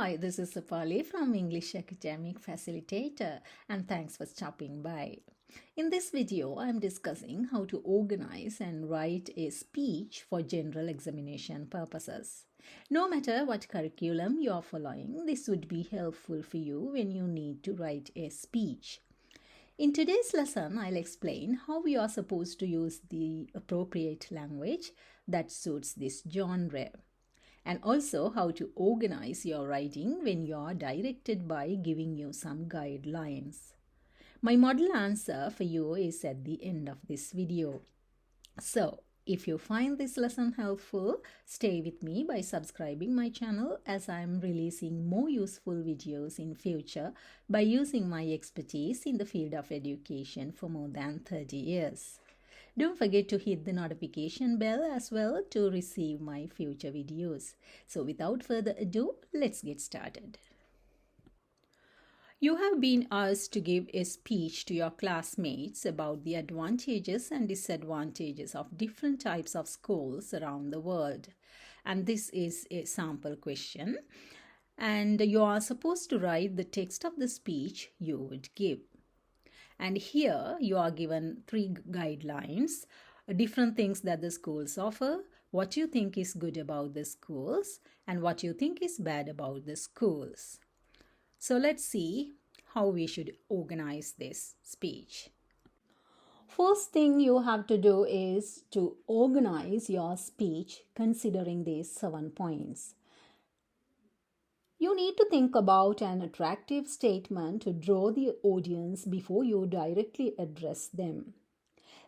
Hi, this is Sapali from English Academic Facilitator, and thanks for stopping by. In this video, I am discussing how to organize and write a speech for general examination purposes. No matter what curriculum you are following, this would be helpful for you when you need to write a speech. In today's lesson, I'll explain how you are supposed to use the appropriate language that suits this genre, and also how to organize your writing when you are directed by giving you some guidelines. My model answer for you is at the end of this video. So, if you find this lesson helpful, stay with me by subscribing my channel as I am releasing more useful videos in future by using my expertise in the field of education for more than 30 years. Don't forget to hit the notification bell as well to receive my future videos. So without further ado, let's get started. You have been asked to give a speech to your classmates about the advantages and disadvantages of different types of schools around the world. And this is a sample question. And you are supposed to write the text of the speech you would give. And here you are given 3 guidelines, different things that the schools offer, what you think is good about the schools, and what you think is bad about the schools. So let's see how we should organize this speech. First thing you have to do is to organize your speech considering these 7 points. You need to think about an attractive statement to draw the audience before you directly address them.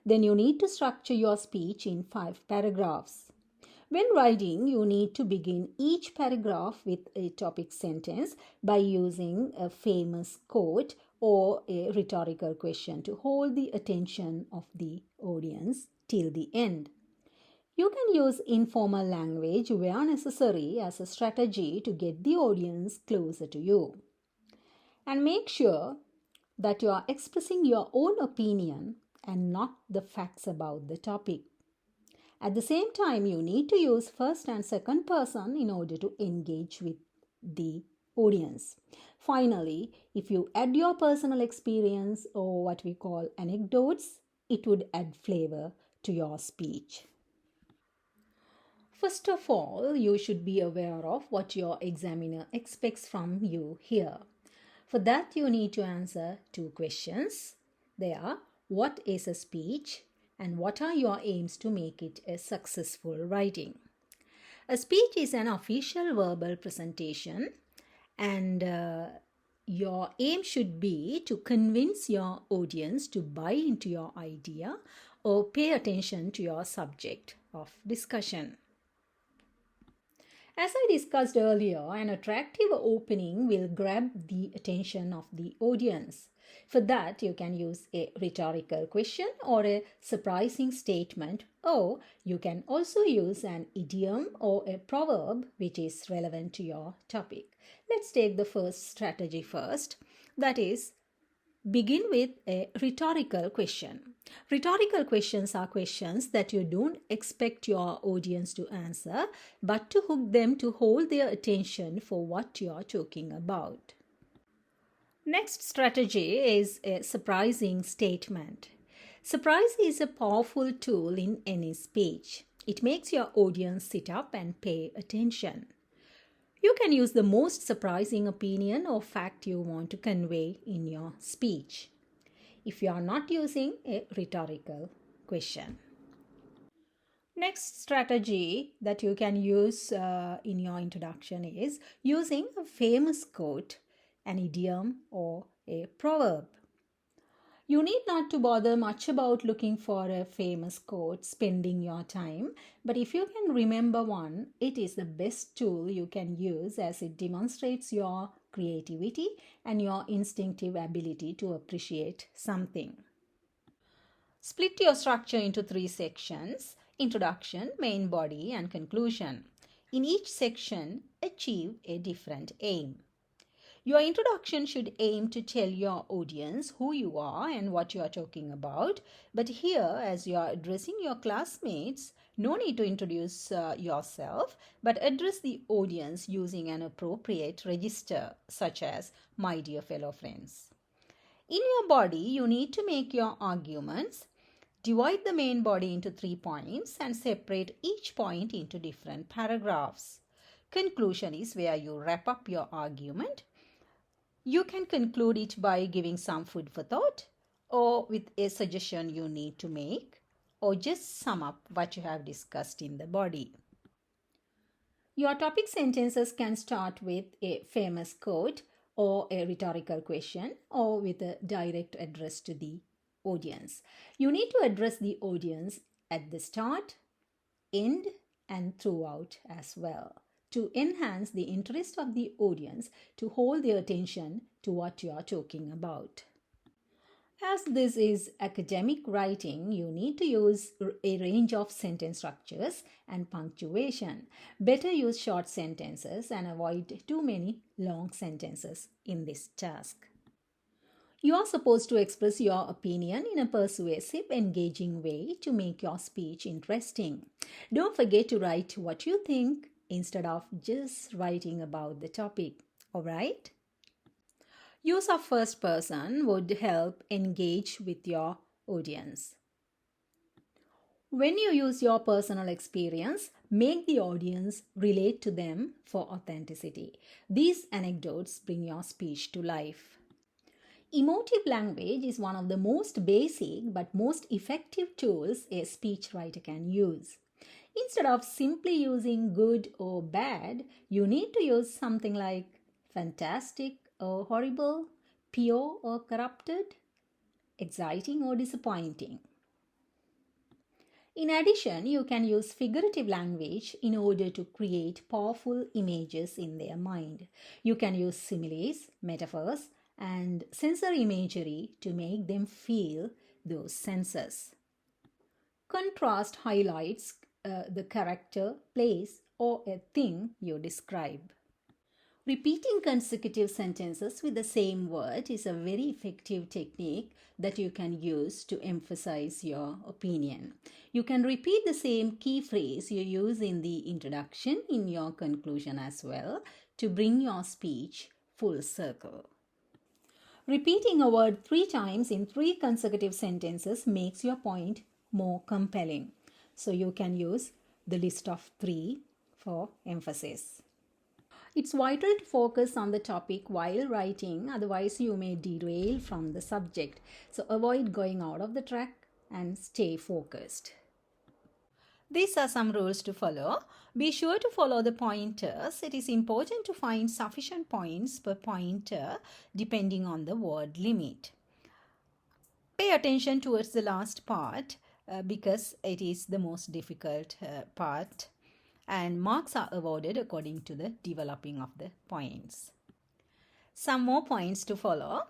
Then you need to structure your speech in 5 paragraphs. When writing, you need to begin each paragraph with a topic sentence by using a famous quote or a rhetorical question to hold the attention of the audience till the end. You can use informal language where necessary as a strategy to get the audience closer to you. And make sure that you are expressing your own opinion and not the facts about the topic. At the same time, you need to use first and second person in order to engage with the audience. Finally, if you add your personal experience or what we call anecdotes, it would add flavor to your speech. First of all, you should be aware of what your examiner expects from you here. For that, you need to answer 2 questions. They are, what is a speech and what are your aims to make it a successful writing? A speech is an official verbal presentation, and your aim should be to convince your audience to buy into your idea or pay attention to your subject of discussion. As I discussed earlier, an attractive opening will grab the attention of the audience. For that, you can use a rhetorical question or a surprising statement, or you can also use an idiom or a proverb which is relevant to your topic. Let's take the first strategy first, that is, begin with a rhetorical question. Rhetorical questions are questions that you don't expect your audience to answer, but to hook them to hold their attention for what you are talking about. Next strategy is a surprising statement. Surprise is a powerful tool in any speech. It makes your audience sit up and pay attention. You can use the most surprising opinion or fact you want to convey in your speech if you are not using a rhetorical question. Next strategy that you can use in your introduction is using a famous quote, an idiom, or a proverb. You need not to bother much about looking for a famous quote, spending your time, but if you can remember one, it is the best tool you can use as it demonstrates your creativity and your instinctive ability to appreciate something. Split your structure into 3 sections: introduction, main body, and conclusion. In each section, achieve a different aim. Your introduction should aim to tell your audience who you are and what you are talking about. But here, as you are addressing your classmates, no need to introduce yourself, but address the audience using an appropriate register, such as "My dear fellow friends." In your body, you need to make your arguments. Divide the main body into 3 points and separate each point into different paragraphs. Conclusion is where you wrap up your argument. You can conclude it by giving some food for thought, or with a suggestion you need to make, or just sum up what you have discussed in the body. Your topic sentences can start with a famous quote or a rhetorical question, or with a direct address to the audience. You need to address the audience at the start, end, and throughout as well, to enhance the interest of the audience, to hold their attention to what you are talking about. As this is academic writing, you need to use a range of sentence structures and punctuation. Better use short sentences and avoid too many long sentences in this task. You are supposed to express your opinion in a persuasive, engaging way to make your speech interesting. Don't forget to write what you think instead of just writing about the topic. Alright? Use of first person would help engage with your audience. When you use your personal experience, make the audience relate to them for authenticity. These anecdotes bring your speech to life. Emotive language is one of the most basic but most effective tools a speechwriter can use. Instead of simply using good or bad, you need to use something like fantastic or horrible, pure or corrupted, exciting or disappointing. In addition, you can use figurative language in order to create powerful images in their mind. You can use similes, metaphors, and sensory imagery to make them feel those senses. Contrast highlights the character, place, or a thing you describe. Repeating consecutive sentences with the same word is a very effective technique that you can use to emphasize your opinion. You can repeat the same key phrase you use in the introduction in your conclusion as well to bring your speech full circle. Repeating a word 3 times in 3 consecutive sentences makes your point more compelling. So you can use the list of 3 for emphasis. It's vital to focus on the topic while writing, otherwise you may derail from the subject. So avoid going out of the track and stay focused. These are some rules to follow. Be sure to follow the pointers. It is important to find sufficient points per pointer depending on the word limit. Pay attention towards the last part because it is the most difficult part, and marks are awarded according to the developing of the points. Some more points to follow.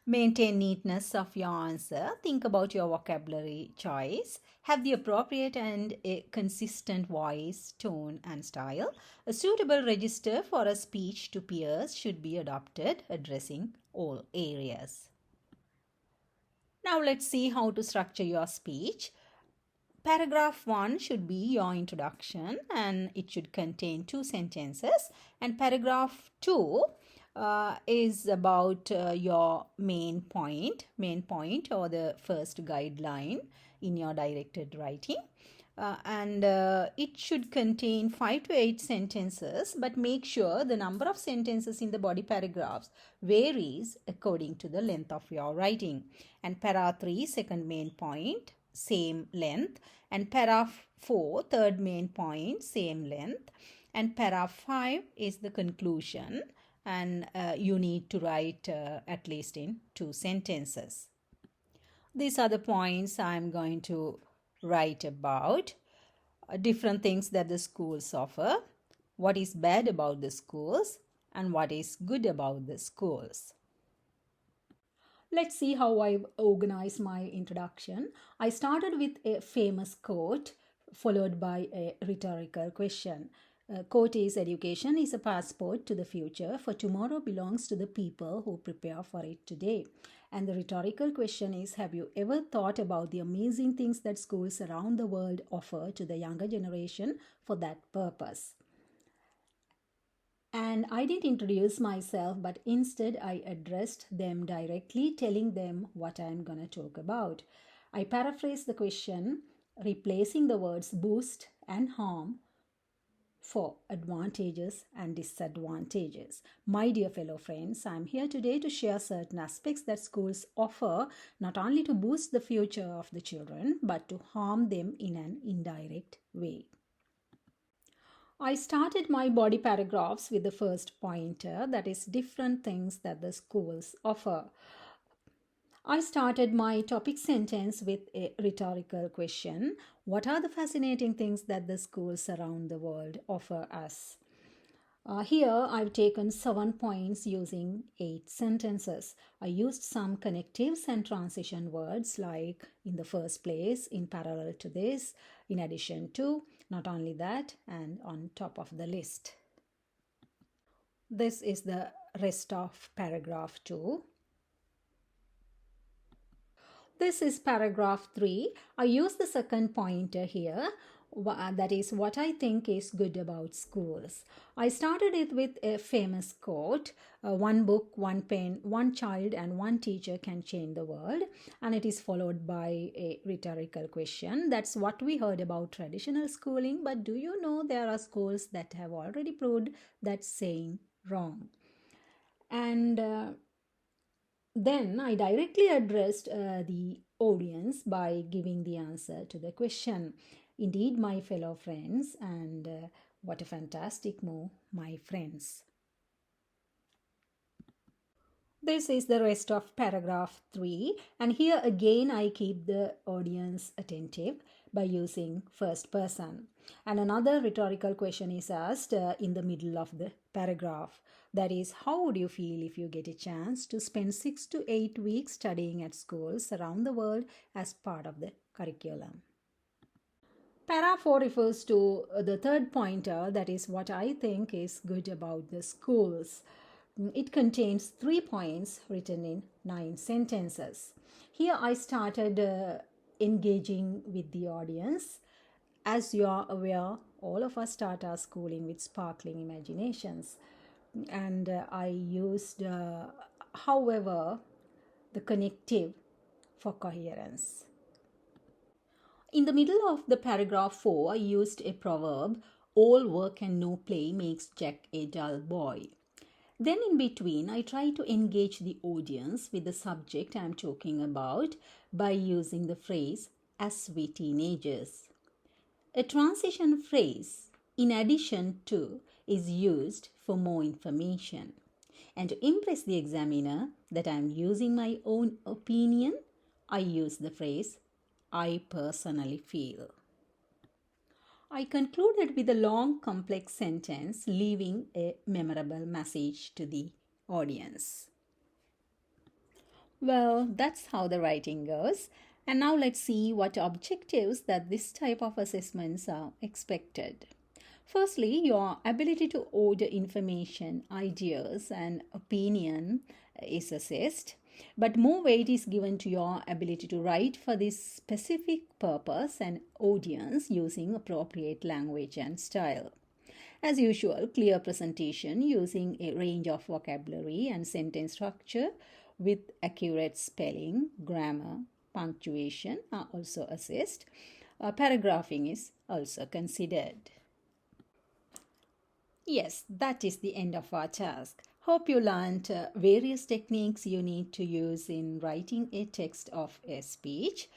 Maintain neatness of your answer. Think about your vocabulary choice. Have the appropriate and a consistent voice, tone, and style. A suitable register for a speech to peers should be adopted, addressing all areas. Now let's see how to structure your speech. Paragraph 1 should be your introduction and it should contain 2 sentences. And paragraph 2 is about your main point or the first guideline in your directed writing. It should contain 5 to 8 sentences, but make sure the number of sentences in the body paragraphs varies according to the length of your writing. And para 3, second main point, same length, and para 4, third main point, same length, and para 5 is the conclusion, and you need to write at least in 2 sentences. These are the points I'm going to write about. Different things that the schools offer, what is bad about the schools, and what is good about the schools. Let's see how I've organized my introduction. I started with a famous quote followed by a rhetorical question. Quote is, education is a passport to the future, for tomorrow belongs to the people who prepare for it today. And the rhetorical question is, have you ever thought about the amazing things that schools around the world offer to the younger generation for that purpose? And I didn't introduce myself, but instead I addressed them directly, telling them what I'm going to talk about. I paraphrased the question, replacing the words boost and harm for advantages and disadvantages. My dear fellow friends, I'm here today to share certain aspects that schools offer not only to boost the future of the children, but to harm them in an indirect way. I started my body paragraphs with the first pointer, that is different things that the schools offer. I started my topic sentence with a rhetorical question. What are the fascinating things that the schools around the world offer us? Here I've taken 7 points using 8 sentences. I used some connectives and transition words like in the first place, in parallel to this, in addition to, not only that, and on top of the list. This is the rest of paragraph 2. This is paragraph 3. I use the second pointer here. That is what I think is good about schools. I started it with a famous quote, one book, one pen, one child and one teacher can change the world. And it is followed by a rhetorical question. That's what we heard about traditional schooling. But do you know there are schools that have already proved that saying wrong? And then I directly addressed the audience by giving the answer to the question. Indeed, my fellow friends, and what a fantastic move, my friends. This is the rest of paragraph 3, and here again I keep the audience attentive by using first person. And another rhetorical question is asked in the middle of the paragraph. That is, how would you feel if you get a chance to spend 6 to 8 weeks studying at schools around the world as part of the curriculum? Para 4 refers to the third pointer, that is what I think is good about the schools. It contains 3 points written in 9 sentences. Here I started engaging with the audience. As you are aware, all of us start our schooling with sparkling imaginations. And I used, however, the connective for coherence. In the middle of the paragraph 4, I used a proverb, all work and no play makes Jack a dull boy. Then in between, I try to engage the audience with the subject I'm talking about by using the phrase, as we teenagers. A transition phrase, in addition to, is used for more information. And to impress the examiner that I'm using my own opinion, I use the phrase, I personally feel. I concluded with a long, complex sentence, leaving a memorable message to the audience. Well, that's how the writing goes. And now let's see what objectives that this type of assessments are expected. Firstly, your ability to order information, ideas, and opinion is assessed. But more weight is given to your ability to write for this specific purpose and audience using appropriate language and style. As usual, clear presentation using a range of vocabulary and sentence structure with accurate spelling, grammar, punctuation are also assessed. Paragraphing is also considered. Yes, that is the end of our task. Hope you learned various techniques you need to use in writing a text of a speech.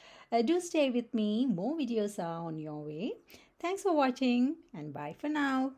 Do stay with me. More videos are on your way. Thanks for watching and bye for now.